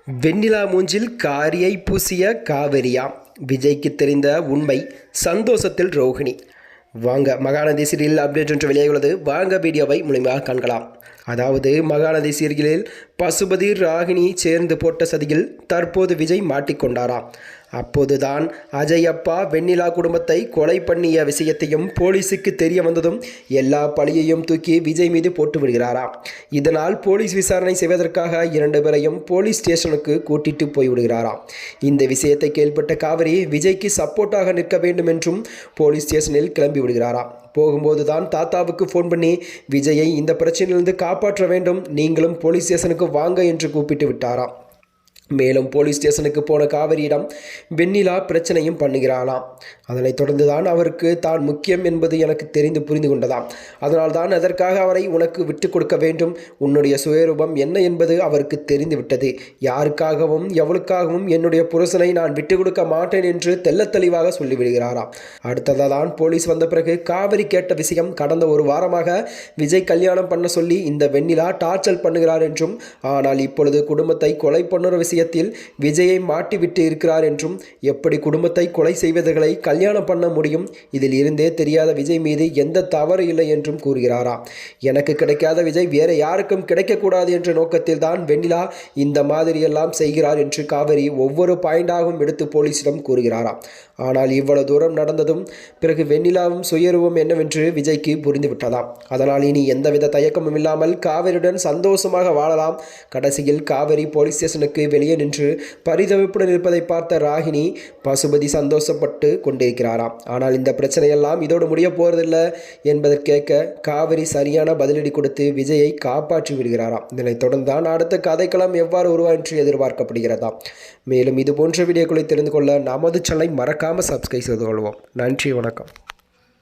வெண்ணிலா மூஞ்சில் காரியை பூசிய காவிரியா? விஜய்க்கு தெரிந்த உண்மை, சந்தோஷத்தில் ரோஹிணி. வாங்க மகாநதி சீரியல் அப்டேட் ஒன்று வெளியாகியுள்ளது. வாங்க வீடியோவை முழுமையாக காண்கலாம். அதாவது மகாநதி சீரியலில் பசுபதி ராகினி சேர்ந்து போட்ட சதியில் தற்போது விஜய் மாட்டிக்கொண்டாராம். அப்போதுதான் அஜய் அப்பா வெண்ணிலா குடும்பத்தை கொலை பண்ணிய விஷயத்தையும் போலீஸுக்கு தெரிய வந்ததும் எல்லா பழியையும் தூக்கி விஜய் மீது போட்டு விடுகிறாராம். இதனால் போலீஸ் விசாரணை செய்வதற்காக 2 பேரையும் போலீஸ் ஸ்டேஷனுக்கு கூட்டிட்டு போய்விடுகிறாராம். இந்த விஷயத்தை கேள்விப்பட்ட காவிரி விஜய்க்கு சப்போர்ட்டாக நிற்க வேண்டும் என்றும் போலீஸ் ஸ்டேஷனில் கிளம்பி விடுகிறாராம். போகும்போது தான் தாத்தாவுக்கு ஃபோன் பண்ணி விஜயை இந்த பிரச்சனையிலிருந்து காப்பாற்ற வேண்டும், நீங்களும் போலீஸ் ஸ்டேஷனுக்கு வாங்க என்று கூப்பிட்டு விட்டாராம். மேலும் போலீஸ் ஸ்டேஷனுக்கு போன காவிரியிடம் வெண்ணிலா பிரச்சனையும் பண்ணுகிறாளாம். அதனைத் தொடர்ந்து தான் அவருக்கு தான் முக்கியம் என்பது எனக்கு புரிந்து கொண்டதாம். அதனால் தான் அதற்காக அவரை உனக்கு விட்டு கொடுக்க வேண்டும், உன்னுடைய சுயரூபம் என்ன என்பது அவருக்கு தெரிந்து விட்டது. யாருக்காகவும் எவளுக்காகவும் என்னுடைய புருஷனை நான் விட்டு கொடுக்க மாட்டேன் என்று தெள்ளத்தெளிவாக சொல்லிவிடுகிறாராம். அடுத்ததாக தான் போலீஸ் வந்த பிறகு காவிரி கேட்ட விஷயம், கடந்த 1 வாரமாக விஜய் கல்யாணம் பண்ண சொல்லி இந்த வெண்ணிலா டார்ச்சர் பண்ணுகிறார் என்றும், ஆனால் இப்பொழுது குடும்பத்தை கொலை பண்ணுற விஷயத்தில் விஜயை மாட்டிவிட்டு இருக்கிறார் என்றும், எப்படி குடும்பத்தை கொலை செய்வதற்களை கல்யாணம் பண்ண முடியும், இதில் இருந்தே தெரியாத விஜய் மீது எந்த தவறு இல்லை என்றும் கூறுகிறாராம். எனக்கு கிடைக்காத விஜய் வேற யாருக்கும் கிடைக்கக்கூடாது என்ற நோக்கத்தில் தான் வெண்ணிலா இந்த மாதிரியெல்லாம் செய்கிறார் என்று காவிரி ஒவ்வொரு பாயிண்டாகவும் எடுத்து போலீசிடம் கூறுகிறாராம். ஆனால் இவ்வளவு தூரம் நடந்ததும் பிறகு வெண்ணிலாவும் சுயரூபம் என்னவென்று விஜய்க்கு புரிந்துவிட்டதாம். அதனால் இனி எந்தவித தயக்கமும் இல்லாமல் காவிரியுடன் சந்தோஷமாக வாழலாம். கடைசியில் காவிரி போலீஸ் ஸ்டேஷனுக்கு வெளியே நின்று பரிதவிப்புடன் இருப்பதை பார்த்த ராகினி பசுபதி சந்தோஷப்பட்டு கொண்டிருக்கிறாராம். ஆனால் இந்த பிரச்சனையெல்லாம் இதோடு முடிய போறதில்லை என்பதற்கேற்க காவிரி சரியான பதிலடி கொடுத்து விஜயை காப்பாற்றி விடுகிறாராம். இதனைத் தொடர்ந்து தான் அடுத்த கதைக்களம் எவ்வாறு உருவா என்று எதிர்பார்க்கப்படுகிறதாம். மேலும் இது போன்ற வீடியோக்களை தெரிந்து கொள்ள நமது சேனலை மறக்காமல் சப்ஸ்கிரைப் செய்து கொள்வோம். நன்றி, வணக்கம்.